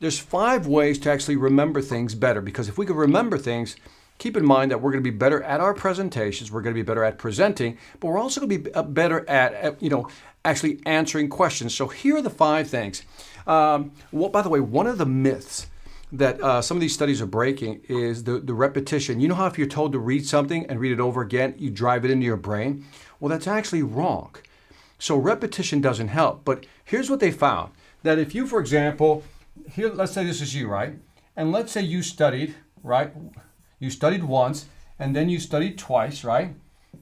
there's 5 ways to actually remember things better, because if we could remember things, keep in mind that we're going to be better at our presentations, we're going to be better at presenting, but we're also going to be better at actually answering questions. So here are the 5 things. Well, by the way, one of the myths that some of these studies are breaking is the repetition. You know how if you're told to read something and read it over again, you drive it into your brain? Well, that's actually wrong. So repetition doesn't help. But here's what they found. That if you, for example, here, let's say this is you, right? And let's say you studied, right? You studied once, and then you studied twice, right?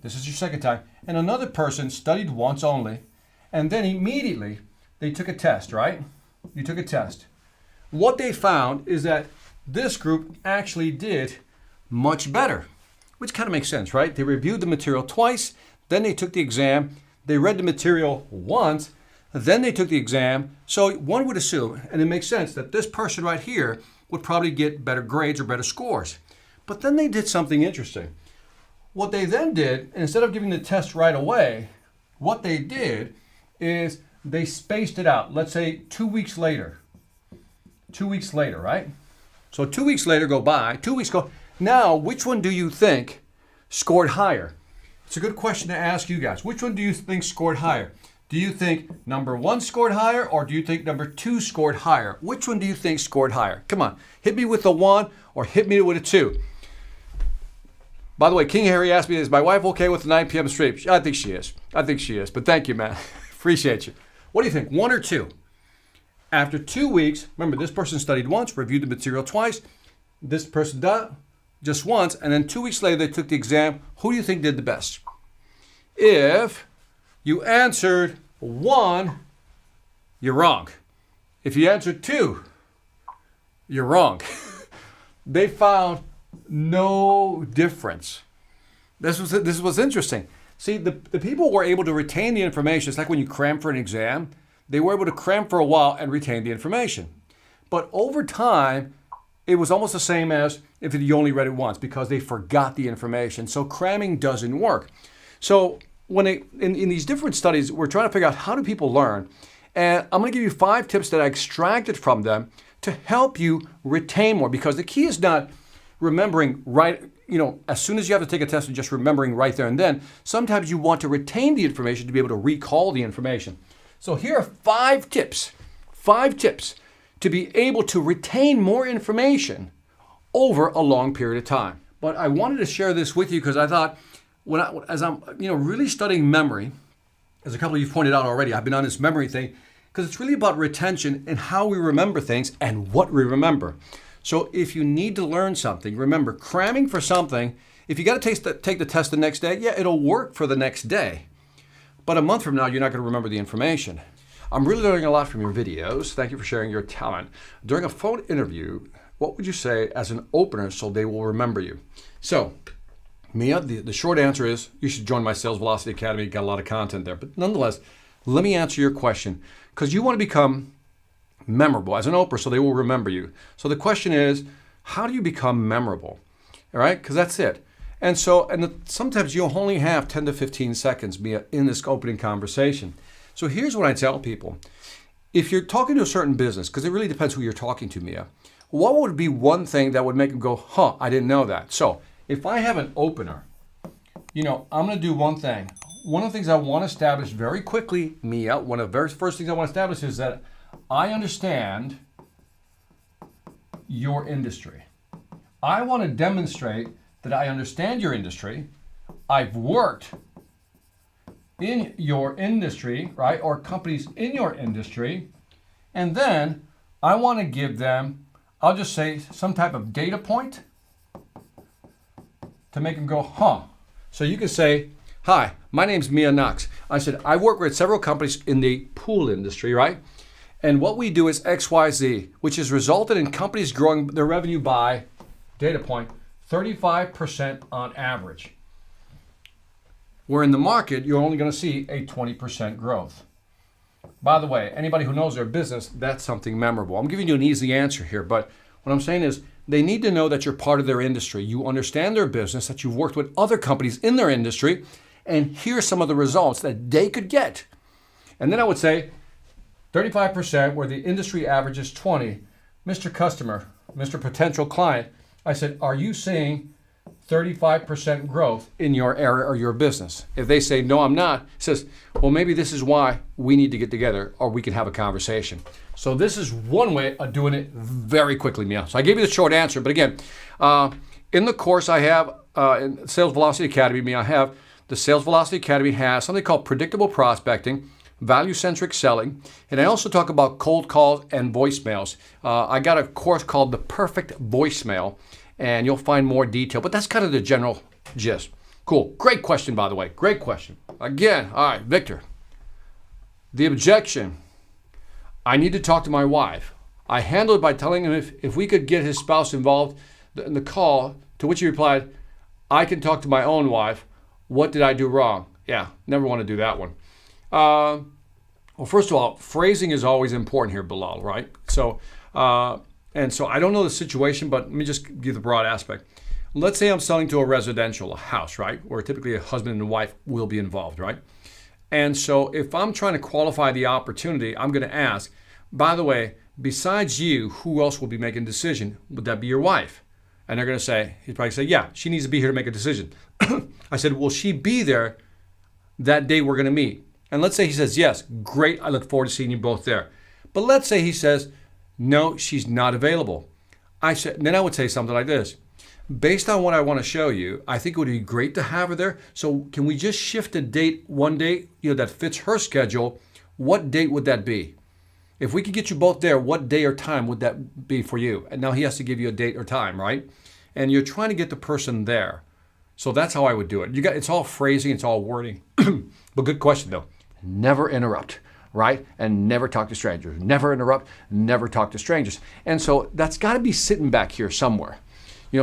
This is your second time. And another person studied once only, and then immediately they took a test, right? You took a test. What they found is that this group actually did much better, which kind of makes sense, right? They reviewed the material twice, then they took the exam, they read the material once, then they took the exam. So one would assume, and it makes sense, that this person right here would probably get better grades or better scores. But then they did something interesting. What they then did, instead of giving the test right away, what they did is they spaced it out. Let's say 2 weeks later. 2 weeks later, right? So 2 weeks later go by, 2 weeks go. Now, which one do you think scored higher? It's a good question to ask you guys. Which one do you think scored higher? Do you think number 1 scored higher, or do you think number 2 scored higher? Which one do you think scored higher? Come on, hit me with a 1 or hit me with a 2. By the way, King Harry asked me, is my wife okay with the 9 p.m. stream? I think she is. But thank you, man. Appreciate you. What do you think, 1 or 2? After 2 weeks, remember, this person studied once, reviewed the material twice. This person did just once, and then 2 weeks later, they took the exam. Who do you think did the best? If you answered 1, you're wrong. If you answered 2, you're wrong. They found no difference. This was interesting. See, the people were able to retain the information. It's like when you cram for an exam. They were able to cram for a while and retain the information. But over time, it was almost the same as if you only read it once, because they forgot the information. So cramming doesn't work. So when in these different studies, we're trying to figure out how do people learn. And I'm going to give you 5 tips that I extracted from them to help you retain more, because the key is not remembering right, as soon as you have to take a test and just remembering right there and then. Sometimes you want to retain the information to be able to recall the information. So here are 5 tips to be able to retain more information over a long period of time. But I wanted to share this with you because I thought, as I'm really studying memory, as a couple of you pointed out already, I've been on this memory thing because it's really about retention and how we remember things and what we remember. So if you need to learn something, remember, cramming for something, if you got to take the test the next day, yeah, it'll work for the next day. But a month from now, you're not going to remember the information. I'm really learning a lot from your videos. Thank you for sharing your talent. During a phone interview, what would you say as an opener so they will remember you? So, Mia, the short answer is you should join my Sales Velocity Academy. Got a lot of content there. But nonetheless, let me answer your question, because you want to become memorable as an opener so they will remember you. So the question is, how do you become memorable? All right, because that's it. And so, sometimes you'll only have 10 to 15 seconds in this opening conversation. So here's what I tell people. If you're talking to a certain business, because it really depends who you're talking to, Mia, what would be one thing that would make them go, huh, I didn't know that? So if I have an opener, I'm going to do one thing. One of the things I want to establish very quickly, Mia, one of the very first things I want to establish is that I understand your industry. I want to demonstrate that I understand your industry. I've worked in your industry, right, or companies in your industry, and then I want to give them, I'll just say, some type of data point to make them go, huh. So you can say, hi, my name's Mia Knox. I said, I work with several companies in the pool industry, right? And what we do is XYZ, which has resulted in companies growing their revenue by, data point, 35% on average. Where in the market, you're only going to see a 20% growth. By the way, anybody who knows their business, that's something memorable. I'm giving you an easy answer here, but what I'm saying is they need to know that you're part of their industry. You understand their business, that you've worked with other companies in their industry, and here's some of the results that they could get. And then I would say 35%, where the industry average is 20. Mr. Customer, Mr. Potential Client, I said, are you seeing 35% growth in your area or your business? If they say, no, I'm not, it says, well, maybe this is why we need to get together or we can have a conversation. So this is one way of doing it very quickly, Mia. So I gave you the short answer, but again, in the course I have, in Sales Velocity Academy, Mia, I have the Sales Velocity Academy has something called predictable prospecting, value-centric selling, and I also talk about cold calls and voicemails. I got a course called The Perfect Voicemail, and you'll find more detail, but that's kind of the general gist. Cool. Great question, by the way. Great question. Again, all right, Victor. The objection. I need to talk to my wife. I handled it by telling him if we could get his spouse involved in the call, to which he replied, I can talk to my own wife. What did I do wrong? Yeah, never want to do that one. Well, first of all, phrasing is always important here, Bilal, right? So I don't know the situation, but let me just give the broad aspect. Let's say I'm selling to a residential, a house, right? Where typically a husband and wife will be involved, right? And so if I'm trying to qualify the opportunity, I'm going to ask, by the way, besides you, who else will be making a decision? Would that be your wife? And they're going to say, he'd probably say, yeah, she needs to be here to make a decision. I said, will she be there that day we're going to meet? And let's say he says, yes, great, I look forward to seeing you both there. But let's say he says, no, she's not available. Then I would say something like this. Based on what I want to show you, I think it would be great to have her there. So can we just shift a date, one date, that fits her schedule? What date would that be? If we could get you both there, what day or time would that be for you? And now he has to give you a date or time, right? And you're trying to get the person there. So that's how I would do it. It's all phrasing, it's all wording. But good question though. Never interrupt, right? And never talk to strangers. Never interrupt, never talk to strangers. And so that's got to be sitting back here somewhere.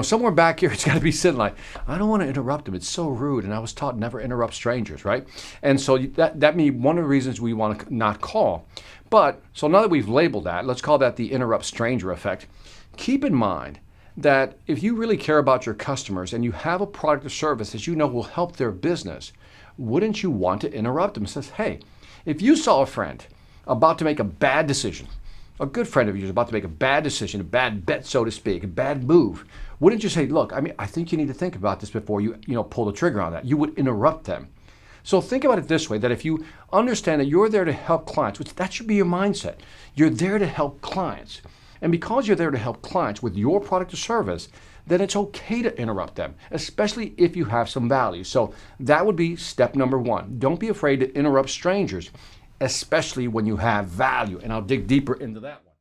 Somewhere back here, it's got to be sitting like, I don't want to interrupt them. It's so rude. And I was taught never interrupt strangers, right? And so that may be one of the reasons we want to not call. But so now that we've labeled that, let's call that the interrupt stranger effect. Keep in mind that if you really care about your customers and you have a product or service that you know will help their business, wouldn't you want to interrupt them? It says, hey, if you saw a friend about to make a bad decision, a good friend of yours about to make a bad decision, a bad bet, so to speak, a bad move, wouldn't you say, look, I think you need to think about this before you pull the trigger on that? You would interrupt them. So think about it this way, that if you understand that you're there to help clients, which that should be your mindset, you're there to help clients. And because you're there to help clients with your product or service, then it's okay to interrupt them, especially if you have some value. So that would be step number one. Don't be afraid to interrupt strangers, especially when you have value. And I'll dig deeper into that one.